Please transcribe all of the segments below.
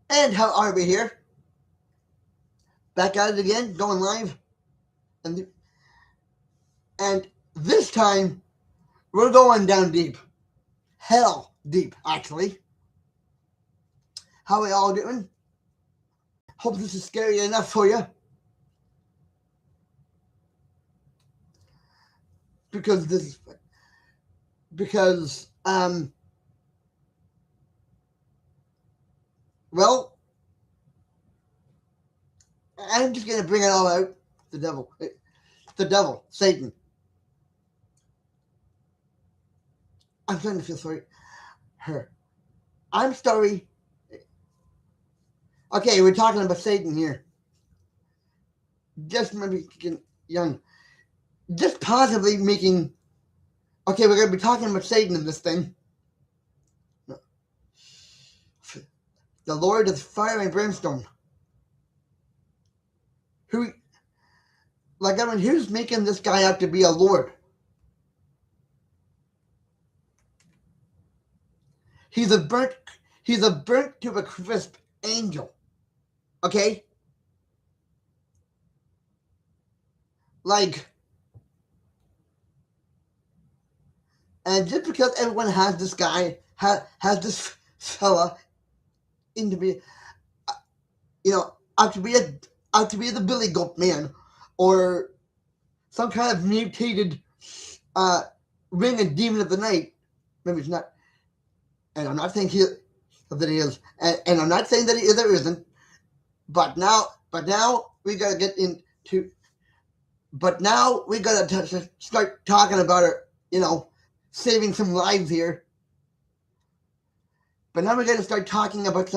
And how are we here? Back at it again, going live. And, and this time, we're going down deep. Hell deep, actually. How are we all doing? Hope this is scary enough for you. Because this, because, well, I'm just going to bring it all out. The devil, Satan. I'm trying to feel sorry. Her. I'm sorry. Okay, we're talking about Satan here. Just maybe young. Just possibly making. Okay, we're going to be talking about Satan in this thing. The Lord of fire and brimstone. Who's making this guy out to be a Lord? He's a burnt to a crisp angel. Okay? Like, and just because everyone has this guy, has this fella into be, out to be the Billy Goat Man, or some kind of mutated ring and demon of the night. Maybe it's not, and I'm not saying that he is, and I'm not saying that he is or isn't. But now we gotta get into. But now we gotta start talking about it. Saving some lives here. But now we gotta start talking about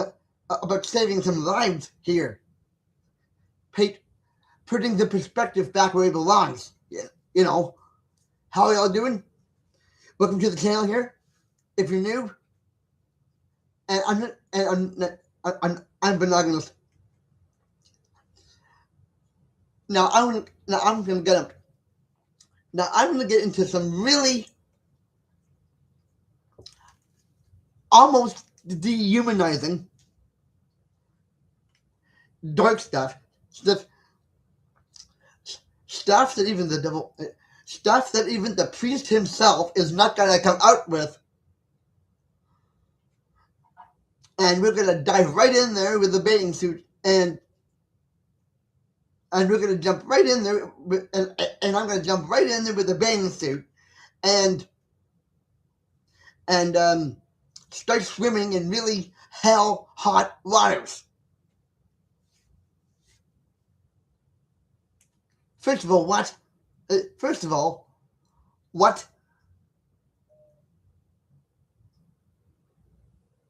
saving some lives here. Putting the perspective back where it belongs. How are y'all doing? Welcome to the channel here. If you're new, and I'm monogamous. Now I'm gonna get into some really almost dehumanizing dark stuff that even the devil, stuff that even the priest himself is not gonna come out with. And we're gonna dive right in there with the bathing suit, and we're gonna jump right in there, and I'm gonna jump right in there with the bathing suit, and start swimming in really hell hot waters. First of all, what?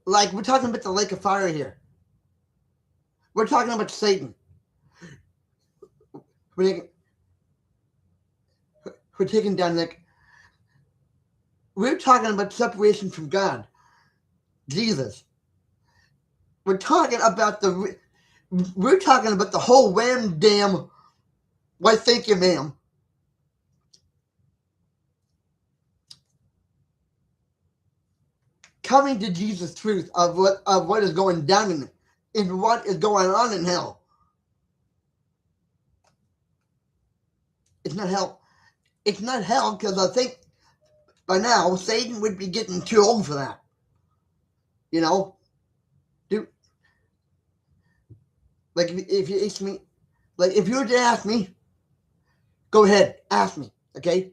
Like, we're talking about the lake of fire here. We're talking about Satan. We're taking down, like, we're talking about separation from God, Jesus. We're talking about the whole wham damn. Why, thank you, ma'am. Coming to Jesus' truth of what is going down in what is going on in hell. It's not hell. It's not hell, because I think by now Satan would be getting too old for that. Dude. Like, if you ask me, like, if you were to ask me, go ahead, ask me, okay?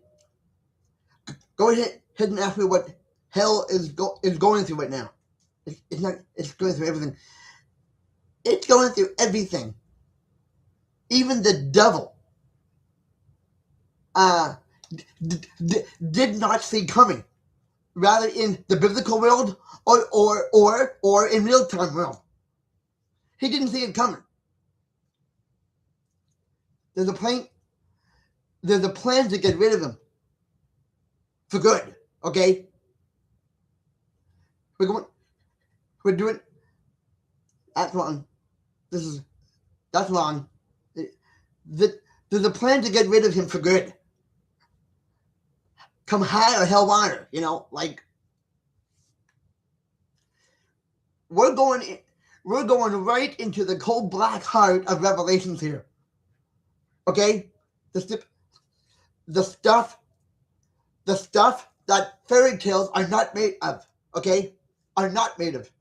Go ahead and ask me what hell is going through right now. It's going through everything. It's going through everything. Even the devil did not see coming, rather in the biblical world or in real time world. He didn't see it coming. There's a plan to get rid of him for good. Okay, we're doing. That's wrong. That's wrong. There's a plan to get rid of him for good. Come high or hell water, like, we're going We're going right into the cold black heart of Revelations here. Okay? The stuff that fairy tales are not made of. Okay? Are not made of.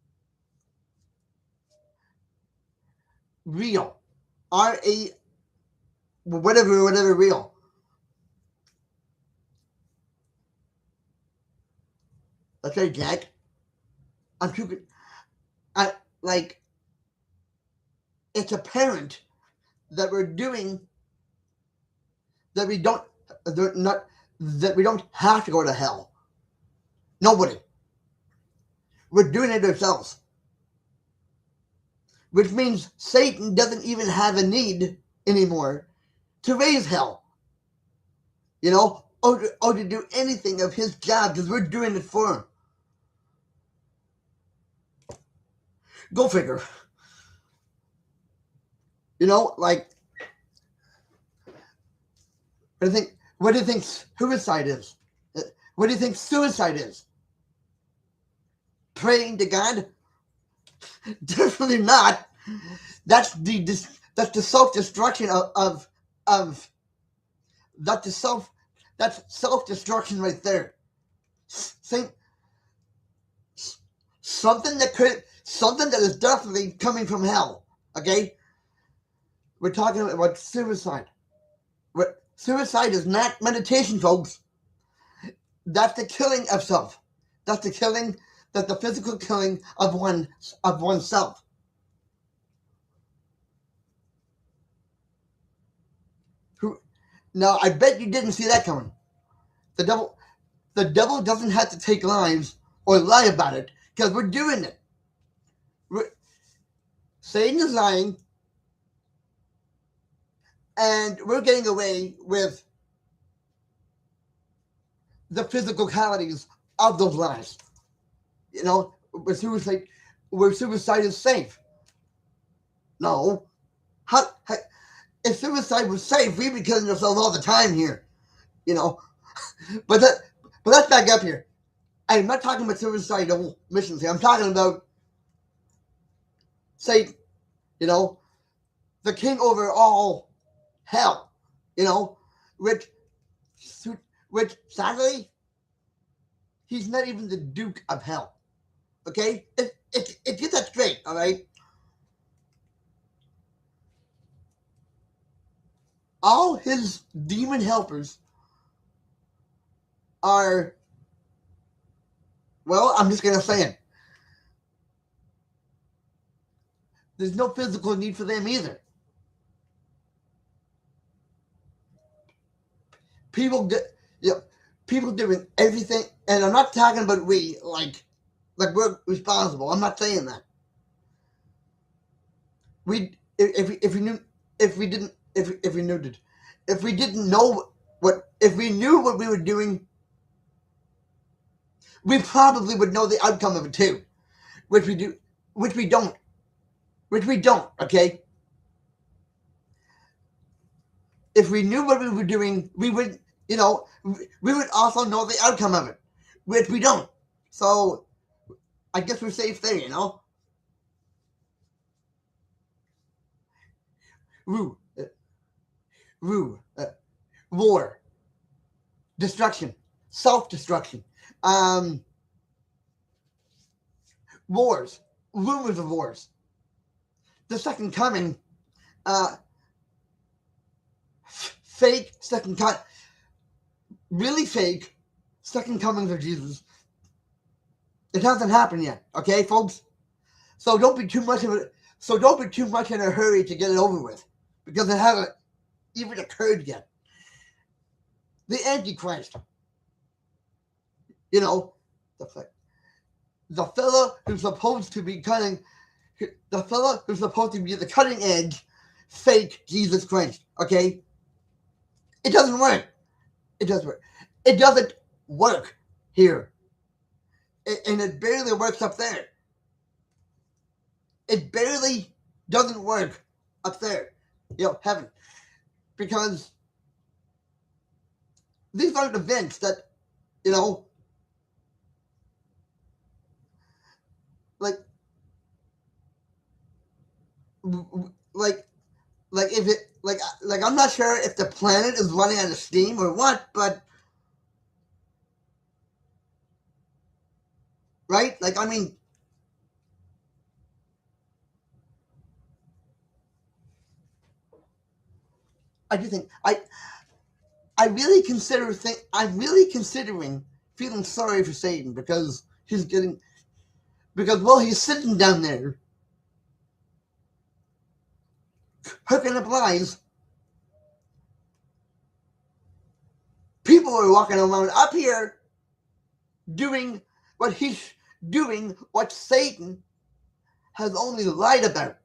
Real. R-A whatever real. Okay, Jack. I'm too good. Like, it's apparent that we're doing that we don't not that we don't have to go to hell. Nobody. We're doing it ourselves. Which means Satan doesn't even have a need anymore to raise hell. You know, or to do anything of his job, because we're doing it for him. Go figure. You know, like, what do you think suicide is? What do you think suicide is? Praying to God? Definitely not. That's the self-destruction of that's self-destruction right there. Same, something that is definitely coming from hell. Okay, we're talking about suicide. Suicide is not meditation, folks. That's the killing of self. That's the physical killing of oneself. Now, I bet you didn't see that coming. The devil doesn't have to take lives or lie about it, because we're doing it. Satan is lying, and we're getting away with the physicalities of those lies. You know, where suicide is safe. No. How if suicide was safe, we'd be killing ourselves all the time here. You know. But let's back up here. I'm not talking about suicidal missions here. I'm talking about Satan, you know, the king over all hell, you know, which sadly, he's not even the Duke of Hell. Okay? Get that straight, all right? All his demon helpers are, well, I'm just going to say it. There's no physical need for them either. People doing everything, and I'm not talking about we, like we're responsible. I'm not saying that. If we knew what we were doing, we probably would know the outcome of it too, which we don't, okay? If we knew what we were doing, we would also know the outcome of it, which we don't. So I guess we're safe there, you know? War, destruction, self-destruction, wars, rumors of wars, the second coming, fake second coming, really fake second comings of Jesus. It hasn't happened yet, okay, folks? So don't be too much in a hurry to get it over with, because it hasn't even occurred yet. The Antichrist, you know, the fella who's supposed to be the cutting edge fake Jesus Christ, okay? It doesn't work. It doesn't work. It doesn't work here. And it barely works up there. It barely doesn't work up there. You know, heaven. Because these aren't events that, you know, like, like if it like I'm not sure if the planet is running out of steam or what, but right? Like I mean, I do think I really I'm really considering feeling sorry for Satan because he's getting because while he's sitting down there hooking up lies, people are walking around up here doing what he's doing, what Satan has only lied about.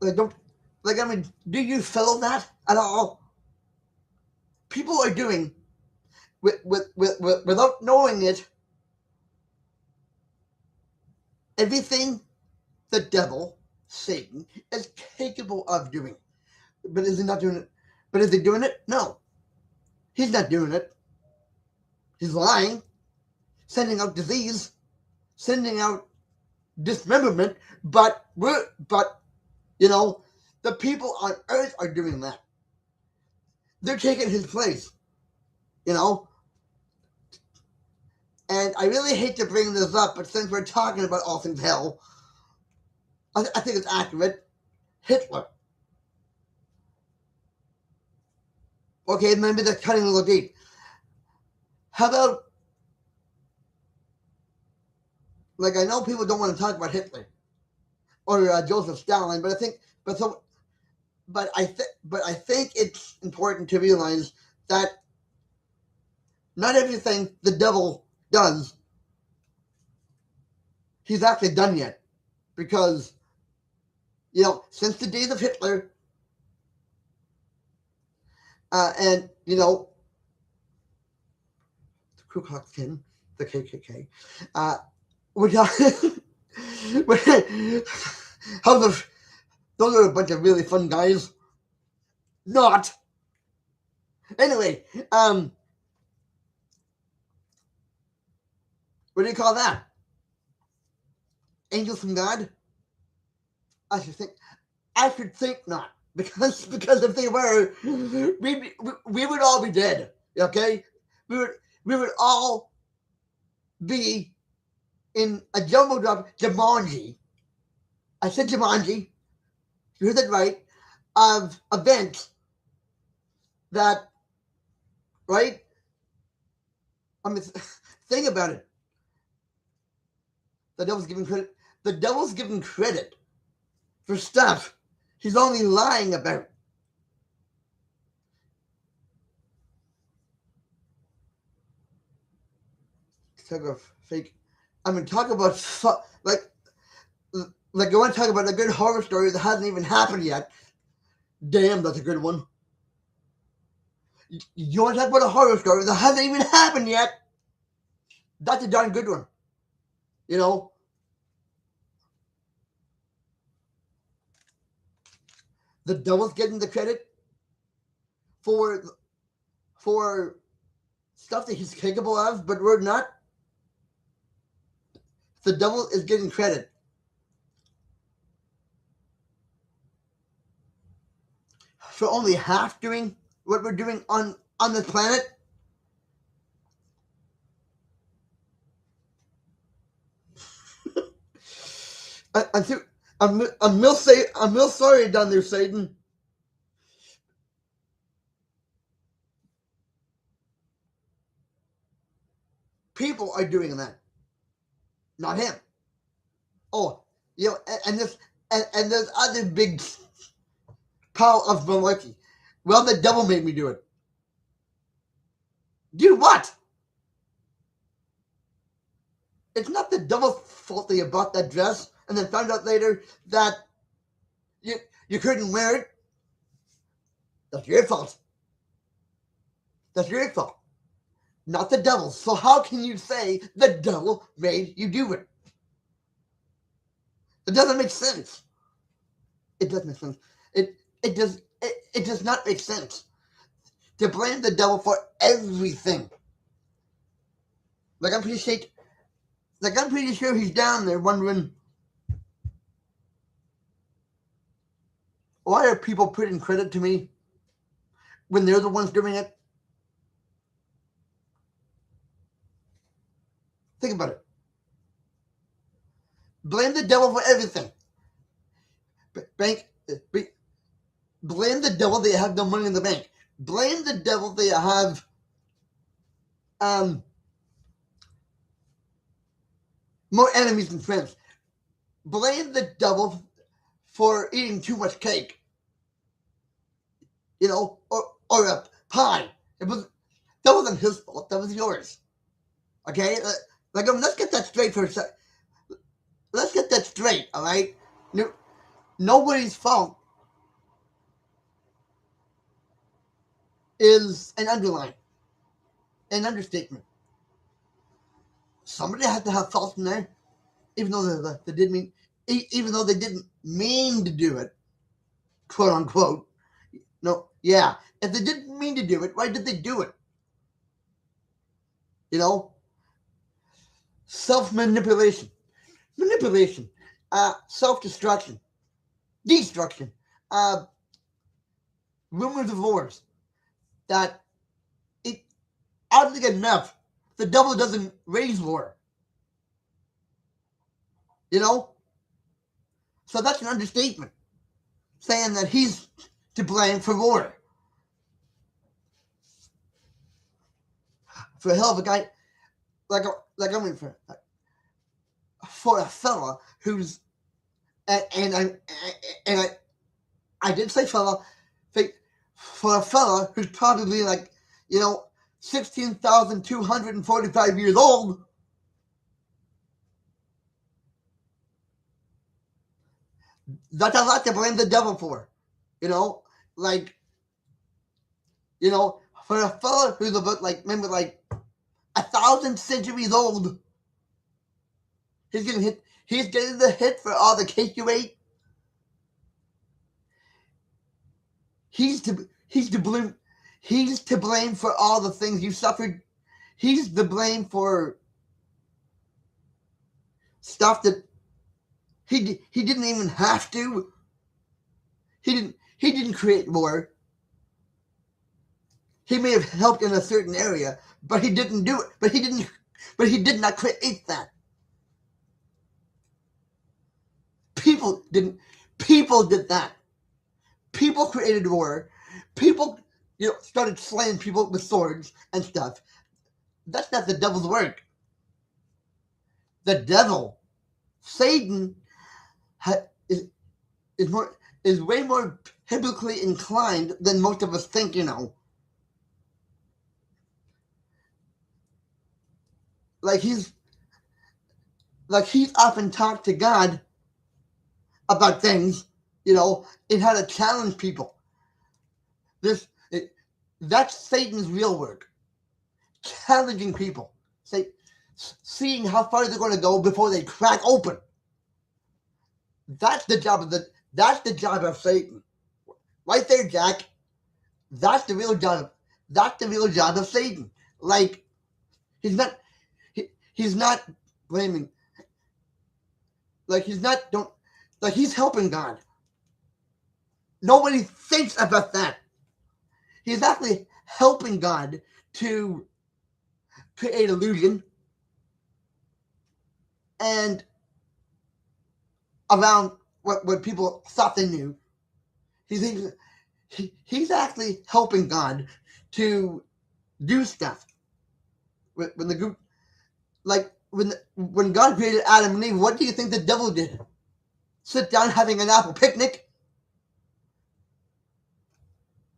Like don't like I mean, do you feel that at all? People are doing without knowing it everything the devil, Satan, is capable of doing. But is he not doing it? But is he doing it? No. He's not doing it. He's lying, sending out disease, sending out dismemberment, but you know, the people on earth are doing that. They're taking his place, you know? And I really hate to bring this up, but since we're talking about all things hell, I think it's accurate. Hitler. Okay, maybe that's cutting a little deep. How about, like, I know people don't want to talk about Hitler or Joseph Stalin, but I think, but so, but I think it's important to realize that not everything the devil does, he's actually done yet, because since the days of Hitler, and the Ku Klux Klan, the KKK, which how those are a bunch of really fun guys. Not anyway. What do you call that? Angels from God? I should think. I should think not, because if they were, we would all be dead. Okay, we would all be in a jumbo drop Jumanji. I said Jumanji. You heard that right? Of events that, right? I mean, think about it. The devil's giving credit. The devil's giving credit for stuff he's only lying about. Talk of fake. I mean, talk about like you want to talk about a good horror story that hasn't even happened yet. Damn, that's a good one. You want to talk about a horror story that hasn't even happened yet? That's a darn good one. You know, the devil's getting the credit for for stuff that he's capable of, but we're not. The devil is getting credit for only half doing what we're doing on this planet. I'm too, I'm real sorry down there, Satan. People are doing that, not him. Oh, and this and there's other big pile of malarkey. Well, the devil made me do it. Do what? It's not the devil's fault that you bought that dress and then found out later that you you couldn't wear it. That's your fault. That's your fault, not the devil's. So how can you say the devil made you do it? It doesn't make sense. It doesn't make sense. It does not make sense to blame the devil for everything. Like I'm pretty sure Like, I'm pretty sure he's down there wondering, why are people putting credit to me when they're the ones doing it? Think about it. Blame the devil for everything. Blame the devil that you have no money in the bank. Blame the devil that you have more enemies than friends. Blame the devil for eating too much cake. Or a pie. That wasn't his fault. That was yours. Okay? Let's get that straight for a second. Let's get that straight, all right? Nobody's fault is an understatement. Somebody has to have fault in there, even though they didn't mean to do it, quote unquote. No, yeah. If they didn't mean to do it, why did they do it? Self-manipulation, self-destruction, destruction, rumors of wars. That it, oddly enough, the devil doesn't raise war. So that's an understatement, saying that he's to blame for war. For a hell of a guy, for a fella who's, and I did say fella, for a fella who's probably 16,245 years old. That's a lot to blame the devil for. For a fella who's about maybe 1,000 centuries old, he's getting the hit for all the cake you ate. He's to blame. He's to blame for all the things you suffered. He's to blame for stuff that he didn't even have to. He didn't create war. He may have helped in a certain area, but he didn't do it. But he did not create that. People did that. People created war. People, started slaying people with swords and stuff. That's not the devil's work. The devil, Satan, is way more biblically inclined than most of us think. He's often talked to God about things, and how to challenge people. That's Satan's real work. Challenging people. Seeing how far they're going to go before they crack open. That's the job of Satan. Right there, Jack. That's the real job. That's the real job of Satan. He's not blaming. He's helping God. Nobody thinks about that. He's actually helping God to create illusion and around what people thought they knew. He's actually helping God to do stuff. When the group, when God created Adam and Eve, what do you think the devil did? Sit down having an apple picnic?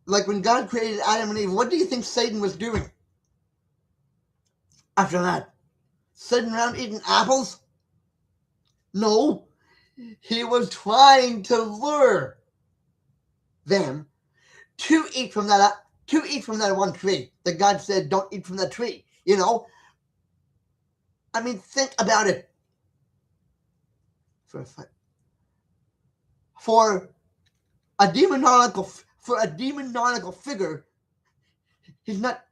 When God created Adam and Eve, what do you think Satan was doing after that? Sitting around eating apples? No. He was trying to lure them to eat from that one tree that God said, don't eat from that tree. Think about it. For a demoniacal figure, he's not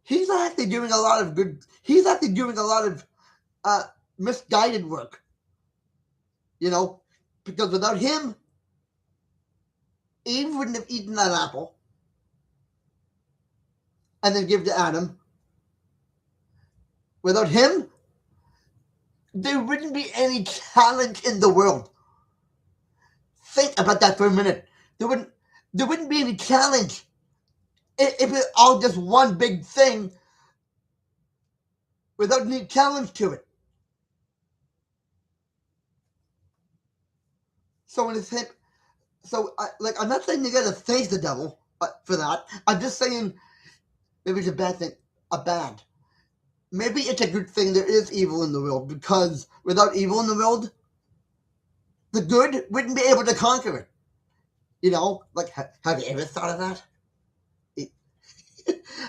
he's actually doing a lot of good. He's actually doing a lot of misguided work. Because without him, Eve wouldn't have eaten that apple and then give to Adam. Without him, there wouldn't be any challenge in the world. Think about that for a minute. There wouldn't be any challenge if it's all just one big thing without any challenge to it. So when it's him, I'm not saying you gotta thank the devil for that. I'm just saying maybe it's a bad thing, maybe it's a good thing there is evil in the world, because without evil in the world, the good wouldn't be able to conquer it. Have you ever thought of that?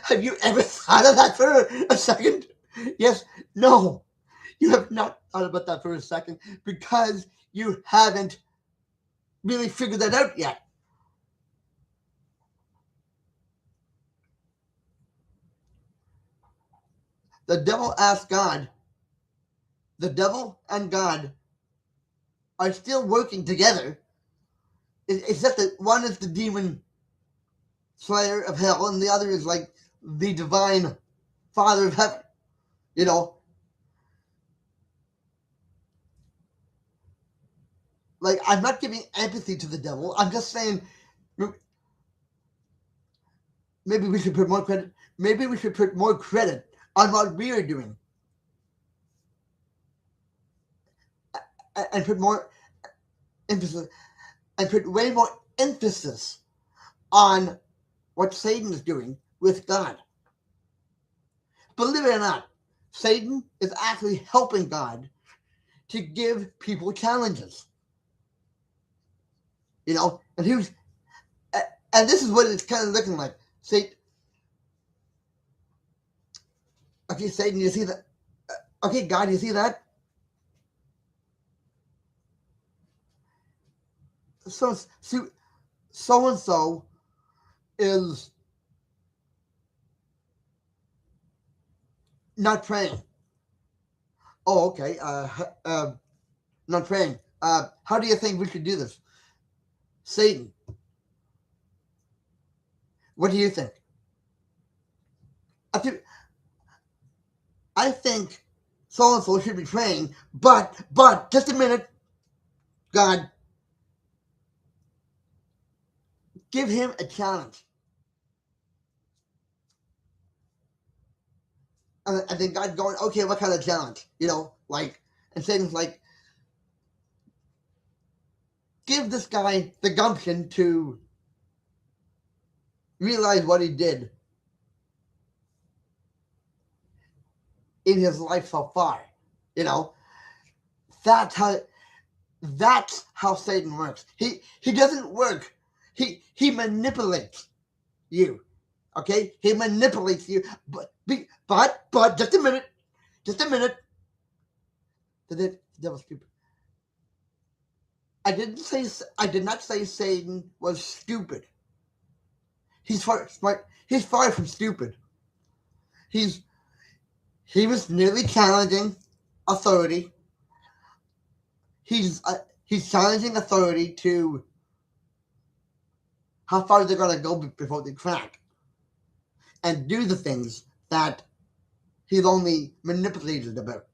Have you ever thought of that for a second? Yes, no, you have not thought about that for a second because you haven't really figured that out yet. The devil asked God. The devil and God are still working together. It's just that one is the demon slayer of hell and the other is like the divine father of heaven. You know, I'm not giving empathy to the devil. I'm just saying maybe we should put more credit. Maybe we should put more credit on what we are doing, and put more emphasis, and put way more emphasis on what Satan is doing with God. Believe it or not, Satan is actually helping God to give people challenges. And and this is what it's kind of looking like. Okay, Satan, you see that? Okay, God, you see that? So and so is not praying. Oh, okay. Not praying. How do you think we should do this? Satan, what do you think? I think so and so should be praying, but just a minute, God, give him a challenge. And then God going, okay, what kind of challenge? And Satan's like, give this guy the gumption to realize what he did in his life so far. That's how Satan works. He doesn't work. He manipulates you. Okay? He manipulates you. But just a minute. The devil's stupid. I did not say Satan was stupid. He's far smart. He's far from stupid. He was nearly challenging authority. He's challenging authority to how far they're gonna go before they crack, and do the things that he's only manipulated about.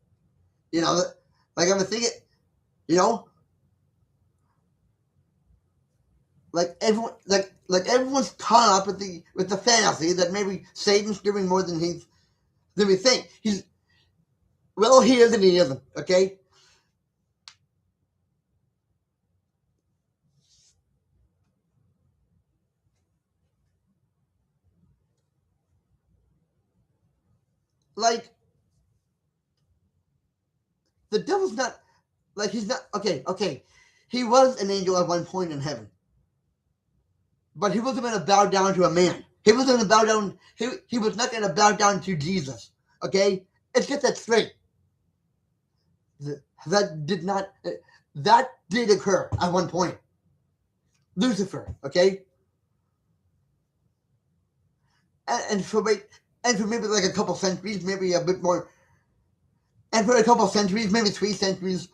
I'm thinking, you know, everyone's caught up with the fantasy that maybe Satan's doing more than we think. He is and he isn't. Okay. The devil's not he's not okay. He was an angel at one point in heaven, but he wasn't going to bow down to a man. He wasn't going to bow down. He was not going to bow down to Jesus. Okay, let's get that straight. That did occur at one point. Lucifer. Okay, and so wait, And for maybe like a couple centuries, maybe a bit more, and for a couple centuries, maybe 3 centuries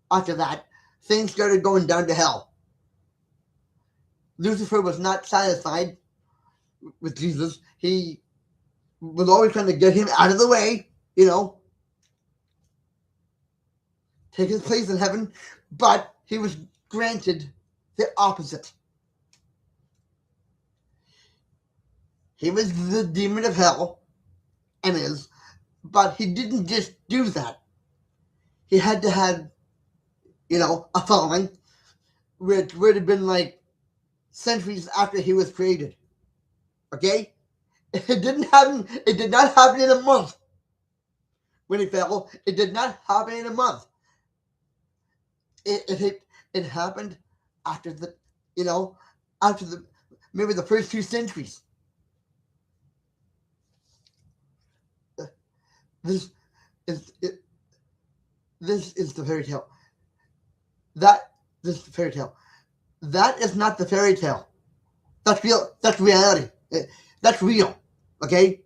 after that, things started going down to hell. Lucifer was not satisfied with Jesus. He was always trying to get him out of the way, take his place in heaven, but he was granted the opposite. He was the demon of hell, and is, but he didn't just do that. He had to have, a following, which would have been like centuries after he was created. Okay? It didn't happen, it did not happen in a month when he fell. It did not happen in a month. It happened after the, after the, maybe the first 2 centuries. This is it. This is the fairy tale. This is the fairy tale. That is not the fairy tale. That's real. That's reality. That's real. Okay?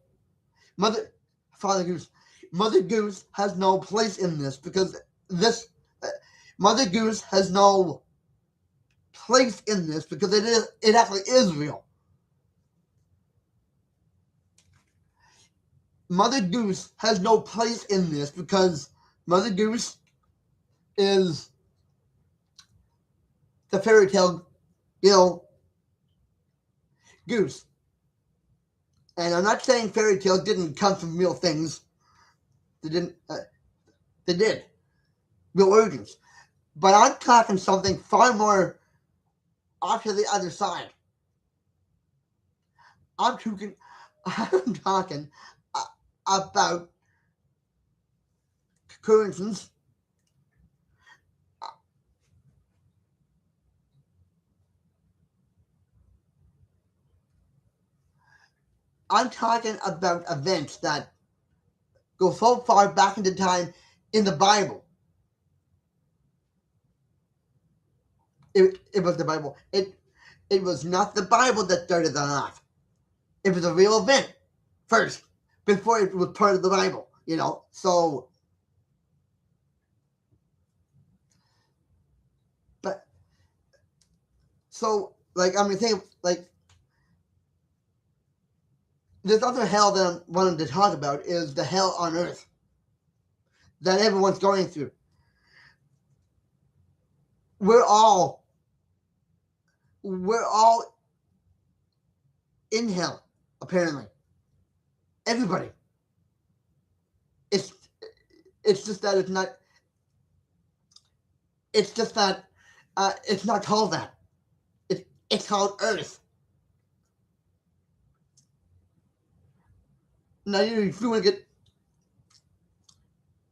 Father Goose. Mother Goose has no place in this because this. Mother Goose has no place in this because it actually is real. Mother Goose has no place in this because Mother Goose is the fairy tale, goose. And I'm not saying fairy tales didn't come from real things. They didn't. They did. Real origins. But I'm talking something far more off to the other side. I'm talking. I'm talking about occurrences. I'm talking about events that go so far back into time in the Bible. It was the Bible. It was not the Bible that started that off. It was a real event first before it was part of the Bible. So. But so like I mean, think like this other hell that I'm wanting to talk about is the hell on earth that everyone's going through. We're all we're all in hell, apparently. Everybody. It's it's just that it's not. It's just that it's not called that. It's called Earth. Now if you want to get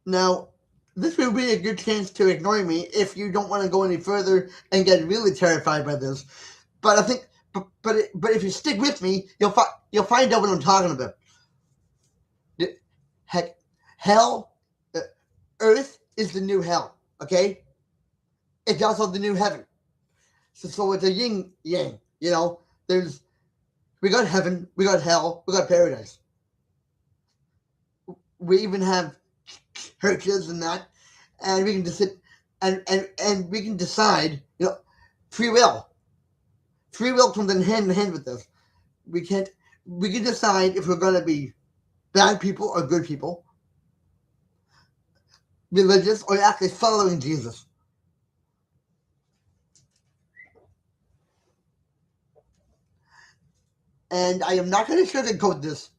now. This would be a good chance to ignore me if you don't want to go any further and get really terrified by this. But I think, but if you stick with me, you'll find out what I'm talking about. Heck, hell, Earth is the new hell. Okay, it's also the new heaven. So it's a yin yang. There's we got heaven, we got hell, we got paradise. We even have churches and that, and we can just sit and we can decide. Free will. Free will comes in hand with this. We can't. We can decide if we're going to be bad people or good people, religious or actually following Jesus. And I am not going to sugarcoat this.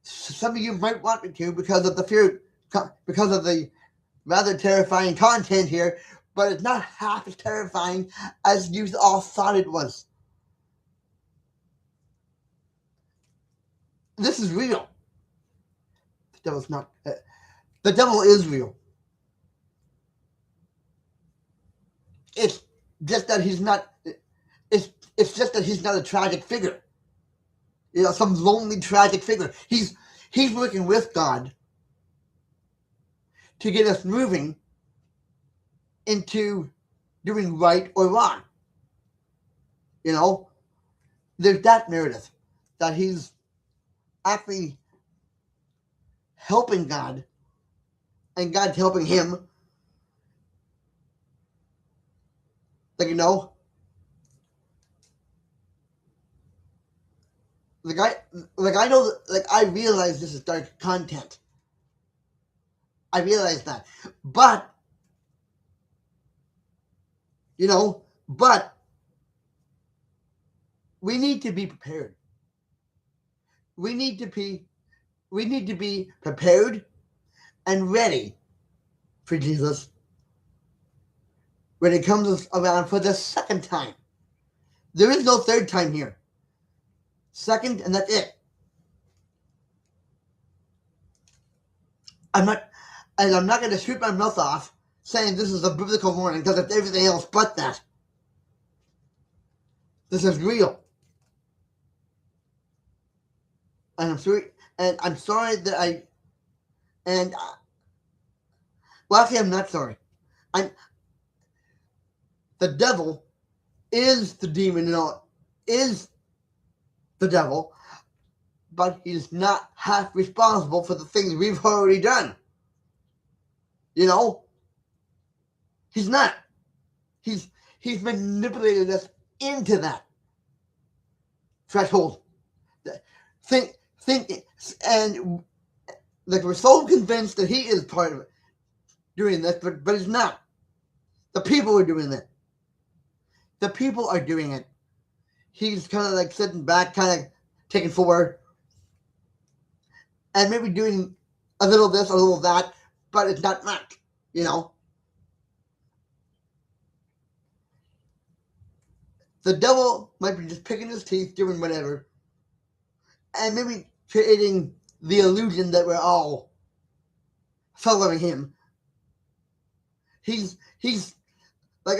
Some of you might want me to because of the rather terrifying content here, but it's not half as terrifying as you all thought it was. This is real. The devil's not. The devil is real. It's just that he's not. It's just that he's not a tragic figure. Some lonely tragic figure. He's working with God to get us moving into doing right or wrong. There's that narrative that he's actually helping God and God's helping him. Like, like I know, like I realize this is dark content. I realize that, but but we need to be prepared. We need to be prepared and ready for Jesus when it comes around for the second time. There is no third time here. Second, and that's it. I'm not, and I'm not going to shoot my mouth off saying this is a biblical warning because it's everything else but that. This is real, and I'm sorry that and well, actually, I'm not sorry. I'm the devil is the demon, is the devil, but he's not half responsible for the things we've already done. He's not. He's manipulated us into that threshold. Think, and like we're so convinced that he is part of it, doing this, but he's not. The people are doing it. The people are doing it. He's kind of like sitting back, kind of taking forward, and maybe doing a little this, a little that, but it's not much, The devil might be just picking his teeth, doing whatever, and maybe creating the illusion that we're all following him. He's like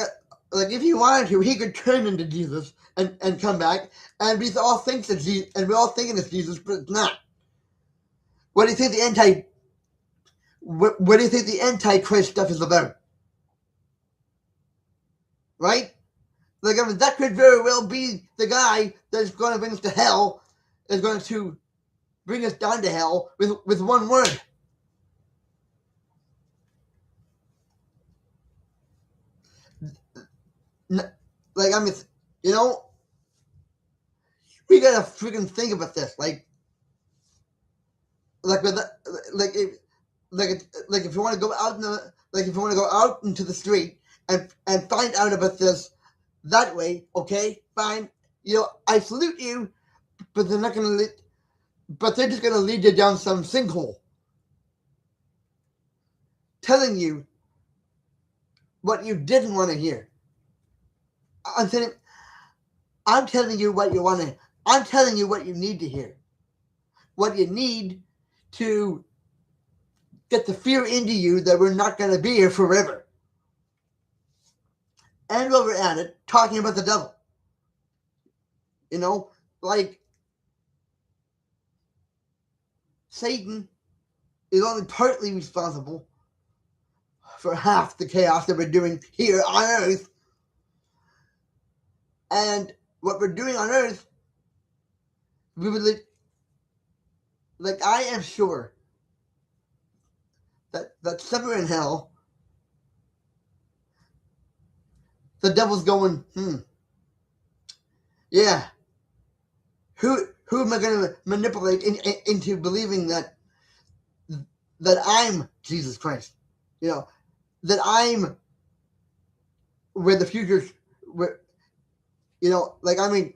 if he wanted to, he could turn into Jesus and come back, and we all think that Jesus, and we're all thinking it's Jesus, but it's not. What do you think what do you think the Antichrist stuff is about? Right? Like, I mean, that could very well be the guy that's going to bring us to hell, is going to bring us down to hell with one word. Like, I mean, we gotta freaking think about this. With the, like if you want to go out if you want to go out into the street and find out about this that way, okay, fine. I salute you, but they're not gonna. But they're just gonna lead you down some sinkhole, telling you what you didn't want to hear. I'm telling you what you want to. I'm telling you what you need to hear. What you need to get the fear into you that we're not going to be here forever. And while we're at it, talking about the devil. Like Satan is only partly responsible for half the chaos that we're doing here on Earth. And what we're doing on Earth, we would I am sure that somewhere in hell, the devil's going, yeah, who am I going to manipulate into believing that I'm Jesus Christ? That I'm where the future's, where, I mean,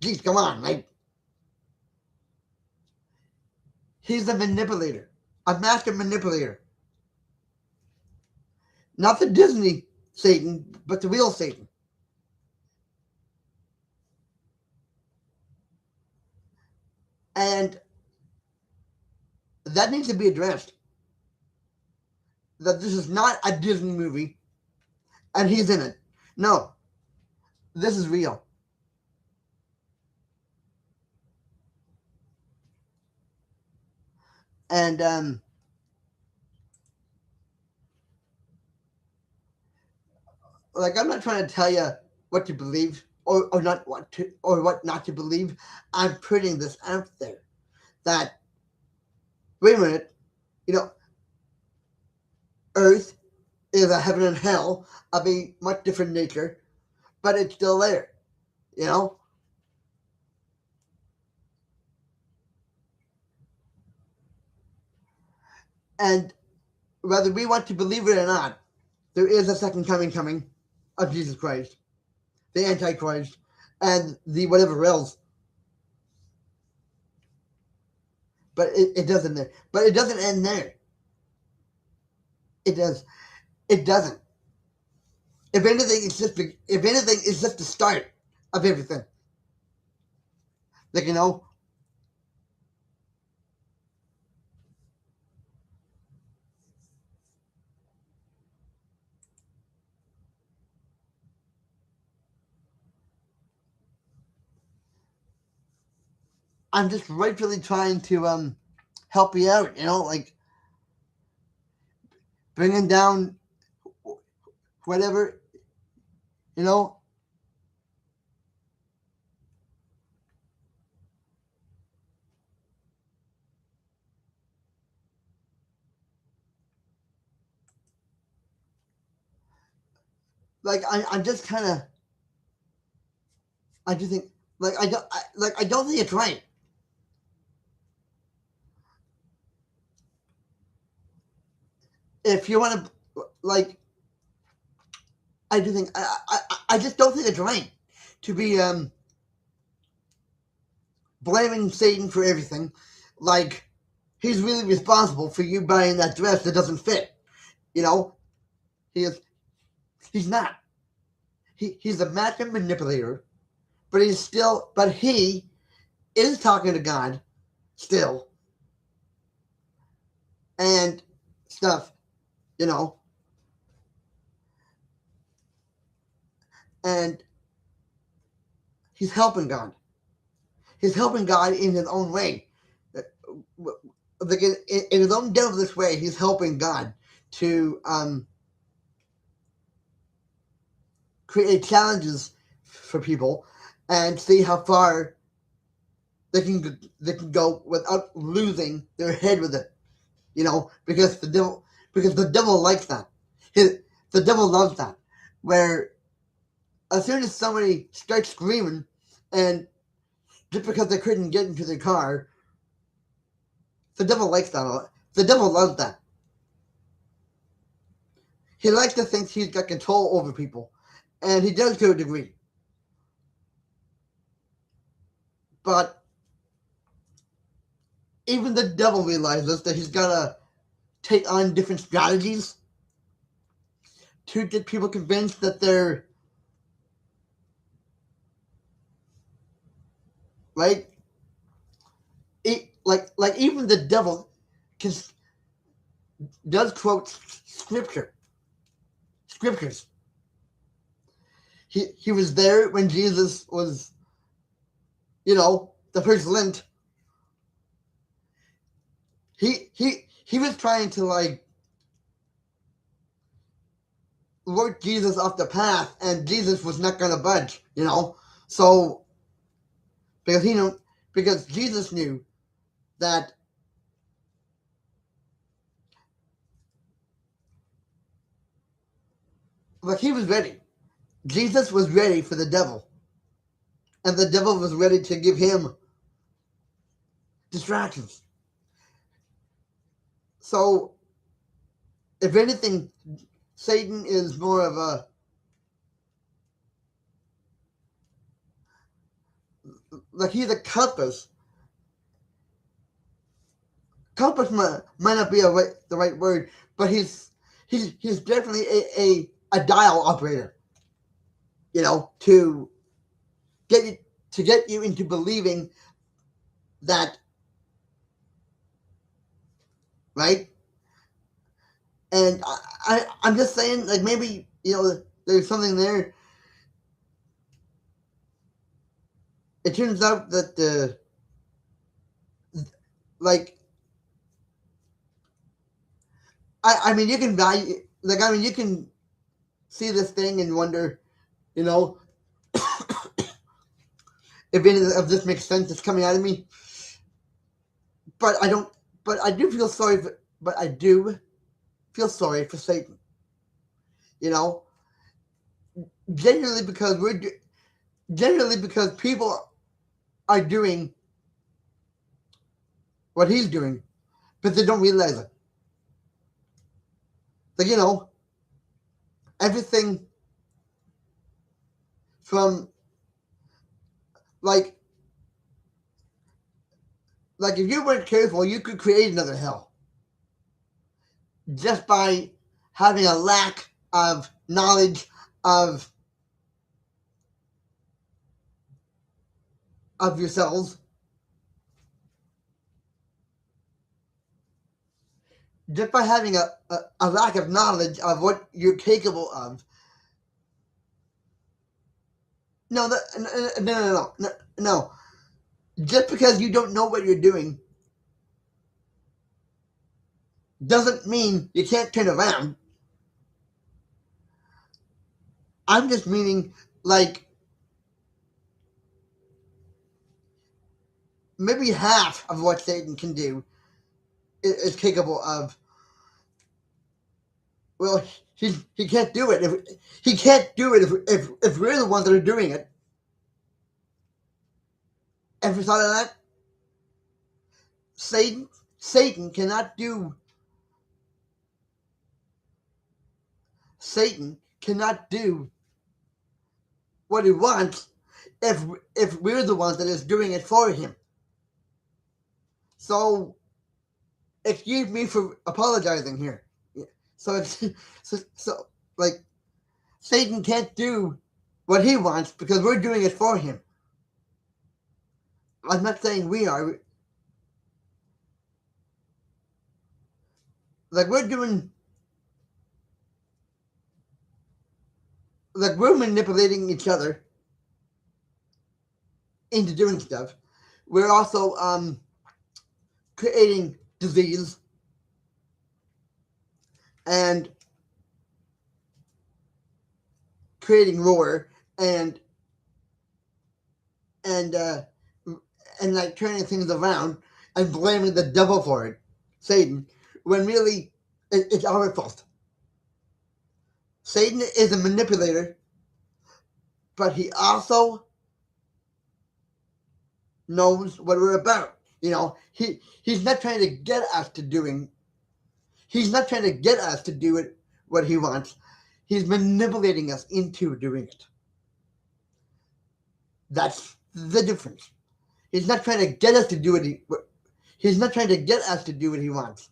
geez, come on, he's a manipulator, a master manipulator. Not the Disney Satan, but the real Satan. And that needs to be addressed. That this is not a Disney movie and he's in it. No, this is real. And I'm not trying to tell you what to believe or not what to or what not to believe. I'm putting this out there. that, wait a minute, you know, Earth is a heaven and hell of a much different nature, but it's still there, you know? And whether we want to believe it or not, there is a second coming of Jesus Christ, the Antichrist, and the whatever else. But it doesn't. But it doesn't end there. It does. It doesn't. If anything, it's just the start of everything. Like, I'm just rightfully trying to help you out. Like bringing down whatever. You know, like I'm just kind of. I just think like I don't think it's right. If you want to, like, I do think I just don't think it's right to be blaming Satan for everything. Like he's really responsible for you buying that dress that doesn't fit. You know, he is. He's not. He's a master manipulator, but he is talking to God still and stuff. You know, and he's helping God. He's helping God in his own way. Like in his own devilish way, he's helping God to create challenges for people and see how far they can go without losing their head with it. Because the devil likes that. The devil loves that. Where as soon as somebody starts screaming, and just because they couldn't get into their car, the devil likes that a lot. The devil loves that. He likes to think he's got control over people, and he does to a degree. But even the devil realizes that he's got to take on different strategies to get people convinced that they're right. Like even the devil can, does quote scriptures. He was there when Jesus was, the first Lent. He was trying to like work Jesus off the path, and Jesus was not going to budge. So because he knew, because Jesus knew that, like, he was ready. Jesus was ready for the devil, and the devil was ready to give him distractions. So, if anything, Satan is more of a, like, he's a compass. Compass might not be the right word, but he's definitely a dial operator. To get you into believing that, right? And I'm just saying, like, maybe there's something there. It turns out that like, I mean, you can value, like, I mean, you can see this thing and wonder, you know, if any of this makes sense. It's coming out of me. but I don't. But I do feel sorry for. But I do feel sorry for Satan. You know, genuinely because generally because people are doing what he's doing, but they don't realize it. Like everything from like if you weren't careful, you could create another hell just by having a lack of knowledge of yourselves, just by having a lack of knowledge of what you're capable of. No, no. Just because you don't know what you're doing doesn't mean you can't turn around. I'm just meaning like maybe half of what Satan can do is capable of. Well, he can't do it. He can't do it if we're the ones that are doing it. Ever thought of that? Satan cannot do. Satan cannot do what he wants if we're the ones that is doing it for him. So excuse me for apologizing here. So it's so like Satan can't do what he wants because we're doing it for him. I'm not saying we are. Like we're manipulating each other into doing stuff. We're also creating disease and creating war and and uh, and like turning things around and blaming the devil for it, Satan, when really it's our fault. Satan is a manipulator, but he also knows what we're about. He's not trying to get us to doing. He's not trying to get us to do it what he wants. He's manipulating us into doing it. That's the difference. He's not trying to get us to do what he's not trying to get us to do what he wants.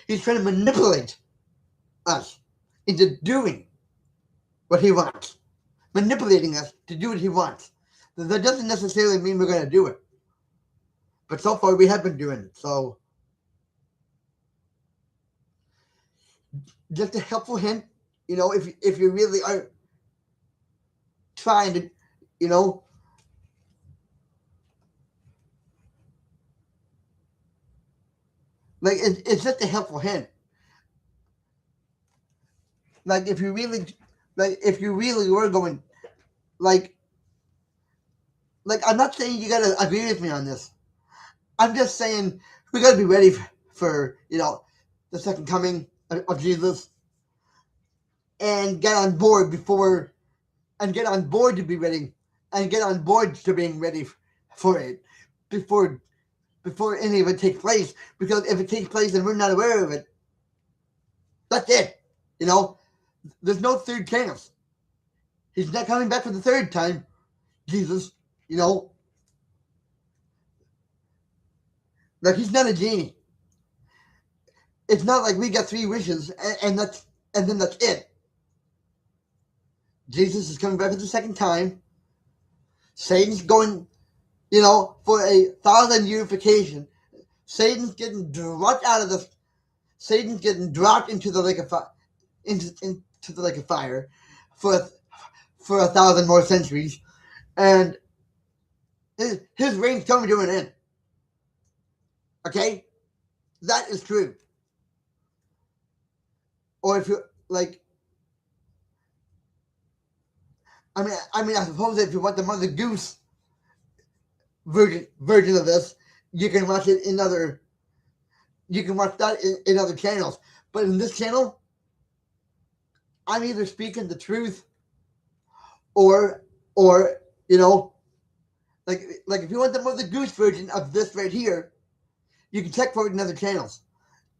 He's trying to manipulate us into doing what he wants. Manipulating us to do what he wants. That doesn't necessarily mean we're going to do it. But so far we have been doing it. So just a helpful hint, if you really are trying to, like it's just a helpful hint. Like if you really were going, like I'm not saying you gotta agree with me on this. I'm just saying we gotta be ready for the second coming of Jesus and get on board get on board to be ready and get on board to being ready for it before any of it takes place. Because if it takes place and we're not aware of it, that's it. There's no third chance. He's not coming back for the third time. Jesus, like he's not a genie. It's not like we got 3 wishes and then that's it. Jesus is coming back for the second time. Satan's going, for a 1,000-year vacation. Satan's getting dropped out of the. Satan's getting dropped into the lake of fire, into the lake of fire, for 1,000 more centuries, and his reign's coming to an end. Okay, that is true. Or if you like, I suppose if you want the Mother Goose version of this, you can watch it in other. You can watch that in other channels, but in this channel, I'm either speaking the truth or or you know like if you want the more the goose version of this right here, you can check for it in other channels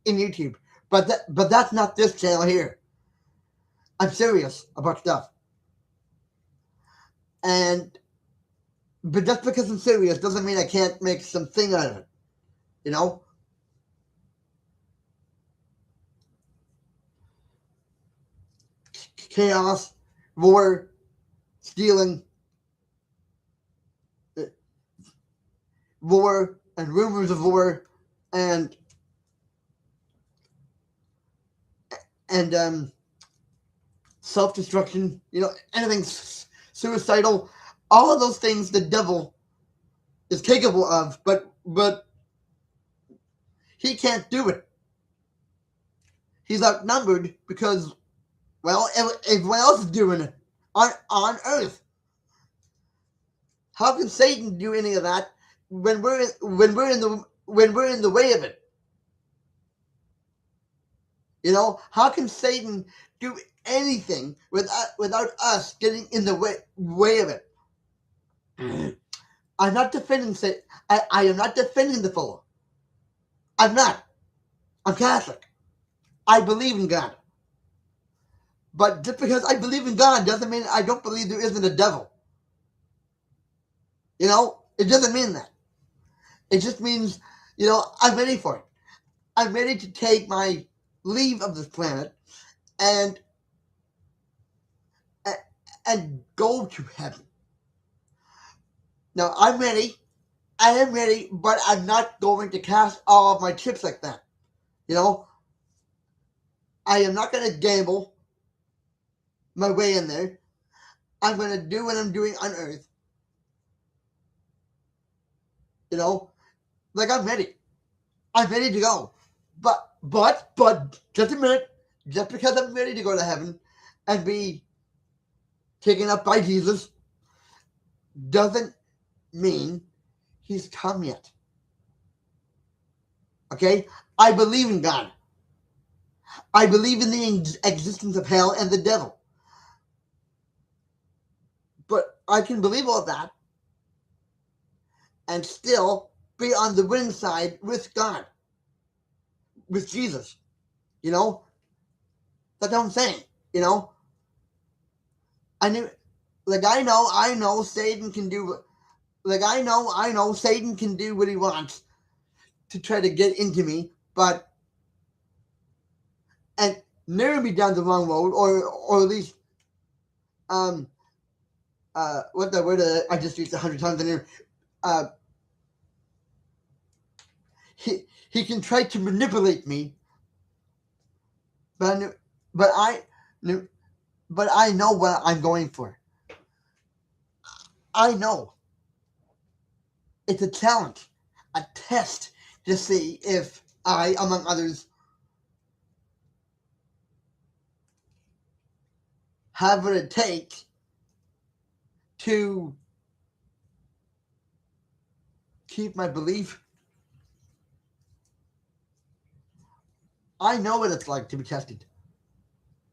in YouTube. But that's not this channel here. I'm serious about stuff. And but just because I'm serious doesn't mean I can't make something out of it. You know? Chaos, war, stealing, uh, war, and rumors of war, and and self-destruction. Anything suicidal. All of those things the devil is capable of, but he can't do it. He's outnumbered because, well, everyone else is doing it on Earth. How can Satan do any of that when we're in the way of it? How can Satan do anything without us getting in the way of it? I'm not defending Satan. I am not defending the fellow. I'm not. I'm Catholic. I believe in God. But just because I believe in God doesn't mean I don't believe there isn't a devil. It doesn't mean that. It just means, I'm ready for it. I'm ready to take my leave of this planet and and go to heaven. Now I'm ready. I am ready, but I'm not going to cast all of my chips like that. You know, I am not going to gamble my way in there. I'm going to do what I'm doing on Earth. Like I'm ready. I'm ready to go. But just a minute. Just because I'm ready to go to heaven and be taken up by Jesus doesn't mean he's come yet. Okay? I believe in God. I believe in the existence of hell and the devil. But I can believe all that and still be on the winning side with God, with Jesus. That's what I'm saying. You know, I knew, like I know Satan can do, like I know Satan can do what he wants to try to get into me, but and never be down the wrong road, or at least what the word I just used 100 times in here. Uh, he can try to manipulate me, but but I but I know what I'm going for. I know it's a challenge, a test to see if I, among others, have what it takes to keep my belief. I know what it's like to be tested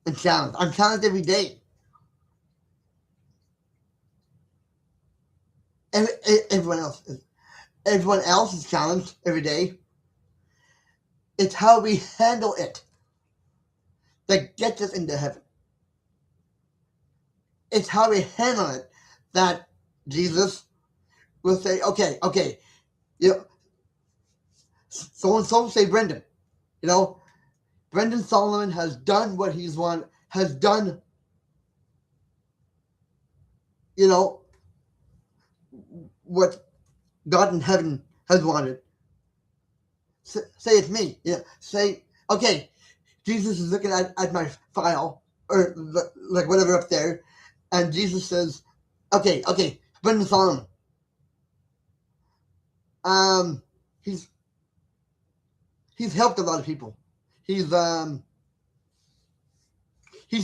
and challenged. I'm challenged every day. Everyone else is. Everyone else is challenged every day. It's how we handle it that gets us into heaven. It's how we handle it that Jesus will say, okay, so and so say Brendan. Brendan Solomon has done what has done, what God in heaven has wanted. Say it's me. Say, okay, Jesus is looking at my file, or like whatever up there, and Jesus says, okay, Brendan Solomon. He's helped a lot of people. He's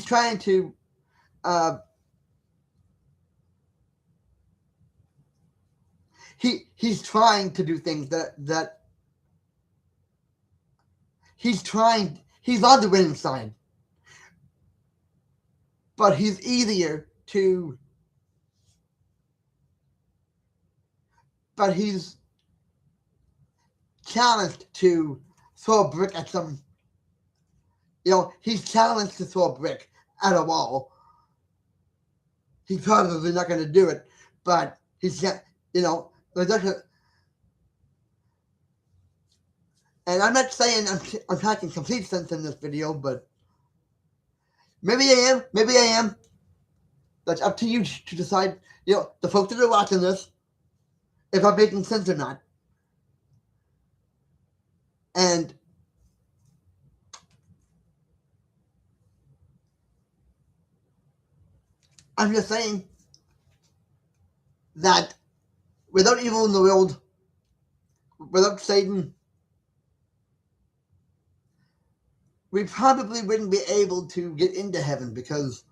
trying to he's trying to do things that he's on the winning side, but he's easier to, but he's challenged to throw a brick at some, he's challenged to throw a brick at a wall. He's probably not going to do it, but he's, there's just and I'm not saying I'm talking complete sense in this video, but maybe I am. That's up to you to decide, the folks that are watching this, if I'm making sense or not. And I'm just saying that without evil in the world, without Satan, we probably wouldn't be able to get into heaven, because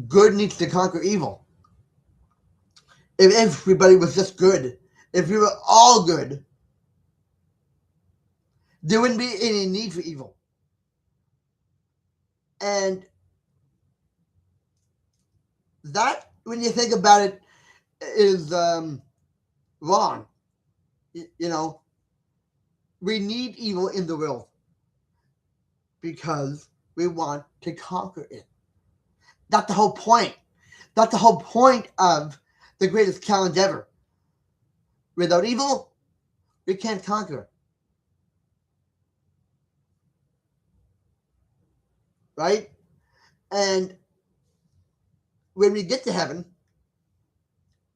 good needs to conquer evil. If everybody was just good, if we were all good, there wouldn't be any need for evil. And that, when you think about it, is wrong. We need evil in the world because we want to conquer it. That's the whole point. That's the whole point of the greatest challenge ever. Without evil, we can't conquer. Right? And when we get to heaven,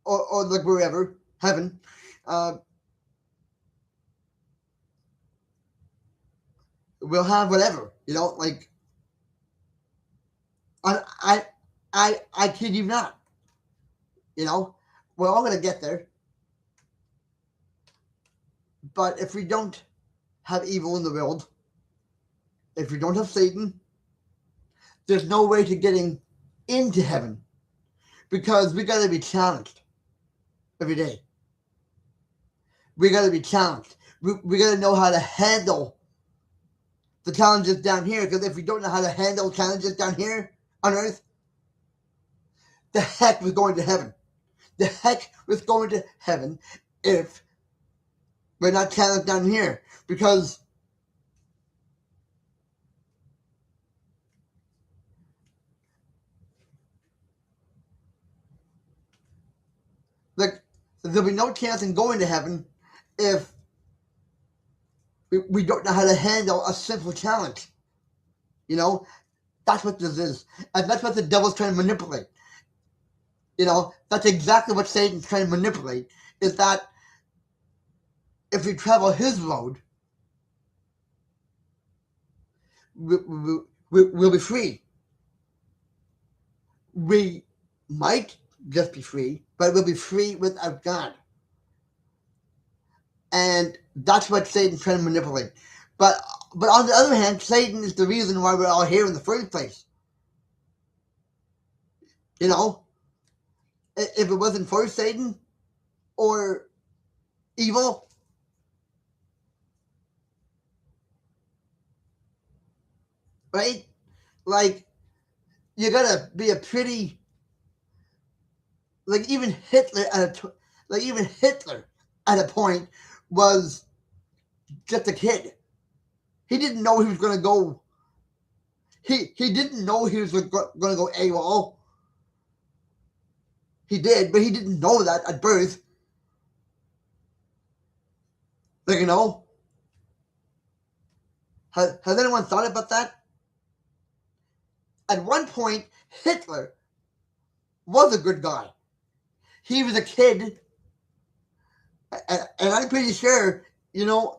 or like wherever, heaven, we'll have whatever, like, I kid you not, we're all going to get there. But if we don't have evil in the world, if we don't have Satan, there's no way to getting into heaven, because we got to be challenged every day. We got to be challenged. We got to know how to handle the challenges down here, because if we don't know how to handle challenges down here on earth, the heck with going to heaven. The heck with going to heaven if we're not challenged down here, because like, there'll be no chance in going to heaven if we don't know how to handle a simple challenge. That's what this is. And that's what the devil's trying to manipulate. That's exactly what Satan's trying to manipulate, is that if we travel his road, we'll be free. We might just be free, but we'll be free without God. And that's what Satan's trying to manipulate. But on the other hand, Satan is the reason why we're all here in the first place. If it wasn't for Satan or evil, right? Like, you gotta be a pretty, like, even Hitler at a point was just a kid. He didn't know he was gonna go. He didn't know he was gonna go AWOL. He did, but he didn't know that at birth. Like, has anyone thought about that? At one point, Hitler was a good guy. He was a kid, and I'm pretty sure, the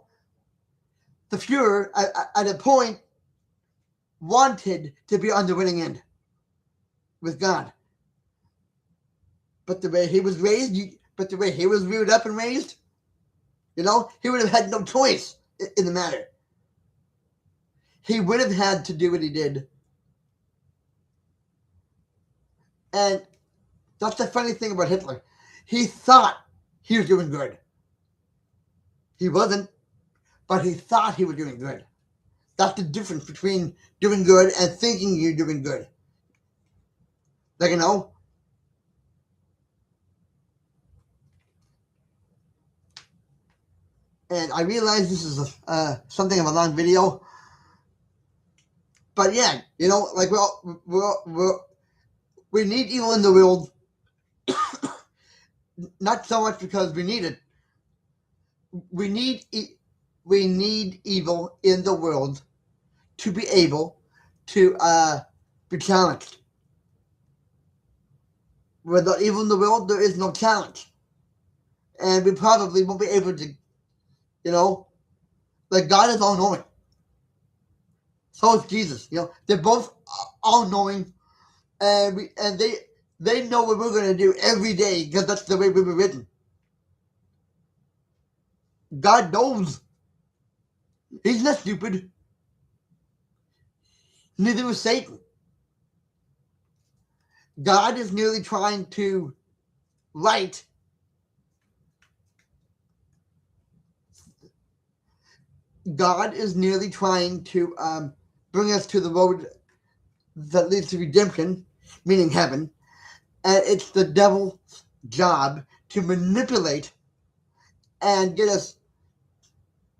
Fuhrer at a point wanted to be on the winning end with God. But the way he was raised, but the way he was reared up and raised, he would have had no choice in the matter. He would have had to do what he did. And That's the funny thing about Hitler. He thought he was doing good. He wasn't, but he thought he was doing good. That's the difference between doing good and thinking you're doing good. Like, and I realize this is something of a long video, but yeah, like we need evil in the world, not so much because we need it. We need evil in the world to be able to be challenged. Without evil in the world, there is no challenge, and we probably won't be able to, like God is all knowing. So is Jesus. They're both all knowing, and they know what we're going to do every day because that's the way we were written. God knows. He's not stupid. Neither is Satan. God is merely trying to right God is merely trying to bring us to the road that leads to redemption, meaning heaven, and it's the devil's job to manipulate and get us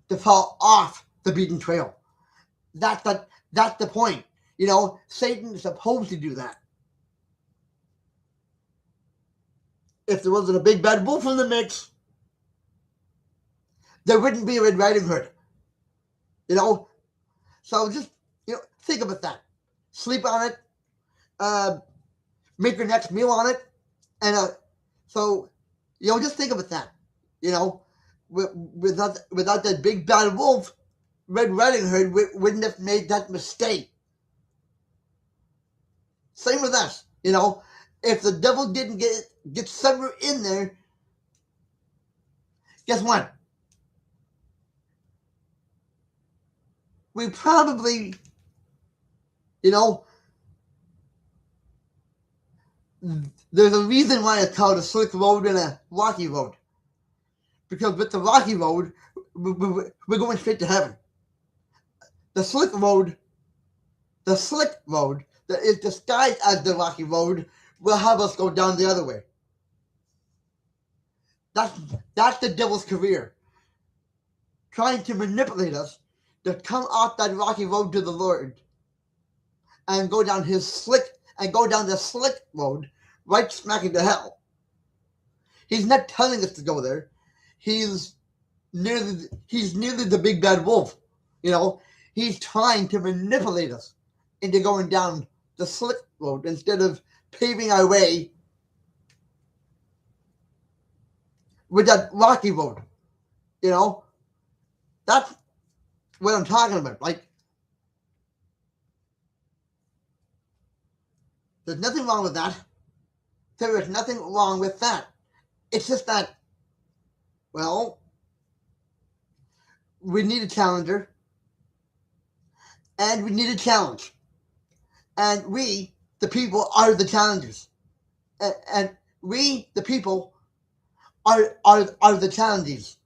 to fall off the beaten trail. That's the point. Satan is supposed to do that. If there wasn't a big bad wolf in the mix, there wouldn't be a Red Riding Hood. So just think about that. Sleep on it. Make your next meal on it, and so just think about that. Without that big bad wolf, Red Riding Hood wouldn't have made that mistake. Same with us. If the devil didn't get somewhere in there, guess what? We probably, there's a reason why it's called a slick road and a rocky road. Because with the rocky road, we're going straight to heaven. The slick road that is disguised as the rocky road will have us go down the other way. That's the devil's career. Trying to manipulate us to come off that rocky road to the Lord and go down the slick road right smack into hell. He's not telling us to go there. He's nearly the big bad wolf. He's trying to manipulate us into going down the slick road instead of paving our way with that rocky road. That's what I'm talking about. Like, there's nothing wrong with that. There is nothing wrong with that. It's just that, well, we need a challenger, and we need a challenge. And we, the people, are the challengers. And we, the people, are the challenges.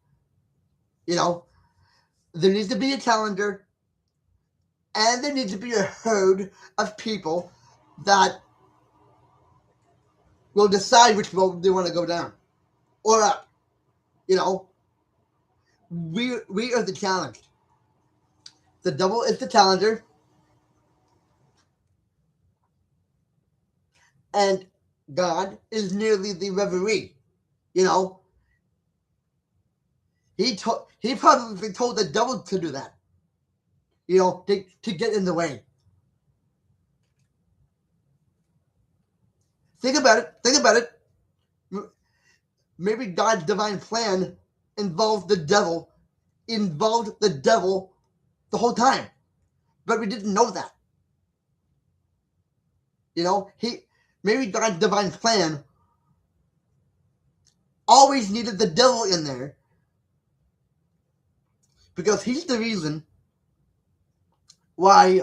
There needs to be a challenger, and there needs to be a herd of people that will decide which road they want to go down or up. We are the challenged. The devil is the challenger, and God is nearly the referee. He probably told the devil to do that. To get in the way. Think about it. Maybe God's divine plan involved the devil the whole time, but we didn't know that. Maybe God's divine plan always needed the devil in there because he's the reason why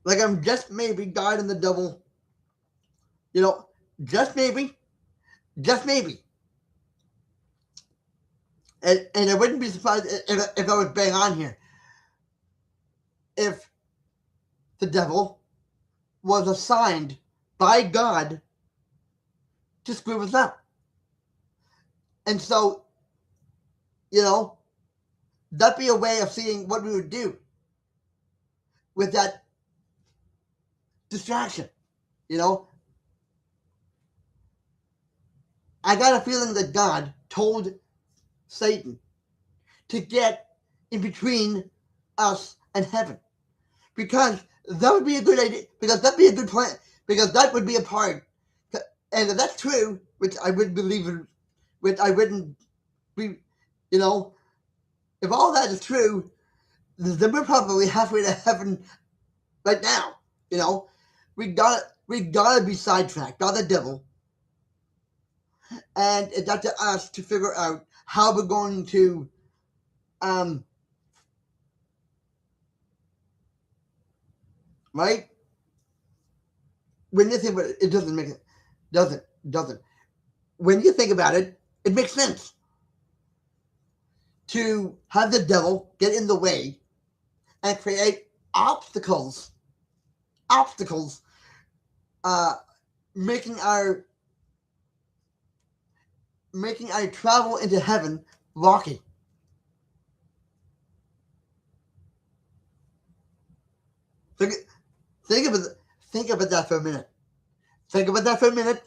Like I'm just maybe God and the devil, you know, just maybe, just maybe. And I wouldn't be surprised if I was bang on here. If the devil was assigned by God to screw us up. And so, you know, that'd be a way of seeing what we would do with that distraction. You know, I got a feeling that God told Satan to get in between us and heaven, because that would be a good idea, because that'd be a good plan, because that would be a part. And if that's true, which I wouldn't believe in, which I wouldn't be, you know, if all that is true, then we're probably halfway to heaven right now. You know, we gotta be sidetracked by the devil, and it's up to us to figure out how we're going to right. When you think about it, it doesn't make it doesn't. When you think about it, it makes sense to have the devil get in the way and create obstacles, uh, making our travel into heaven rocky. Think, think about think about that for a minute. Think about that for a minute.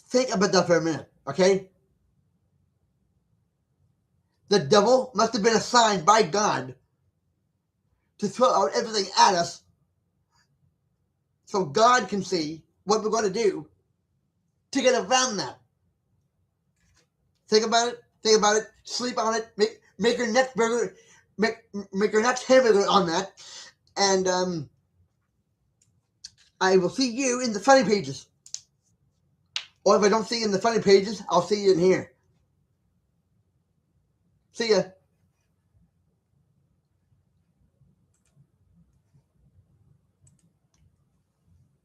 Think about that for a minute. Okay, the devil must have been assigned by God to throw out everything at us, so God can see what we're going to do to get around that. Think about it. Think about it. Sleep on it. Make your next burger. Make your next hamburger on that. And I will see you in the funny pages. Or if I don't see you in the funny pages, I'll see you in here. See ya.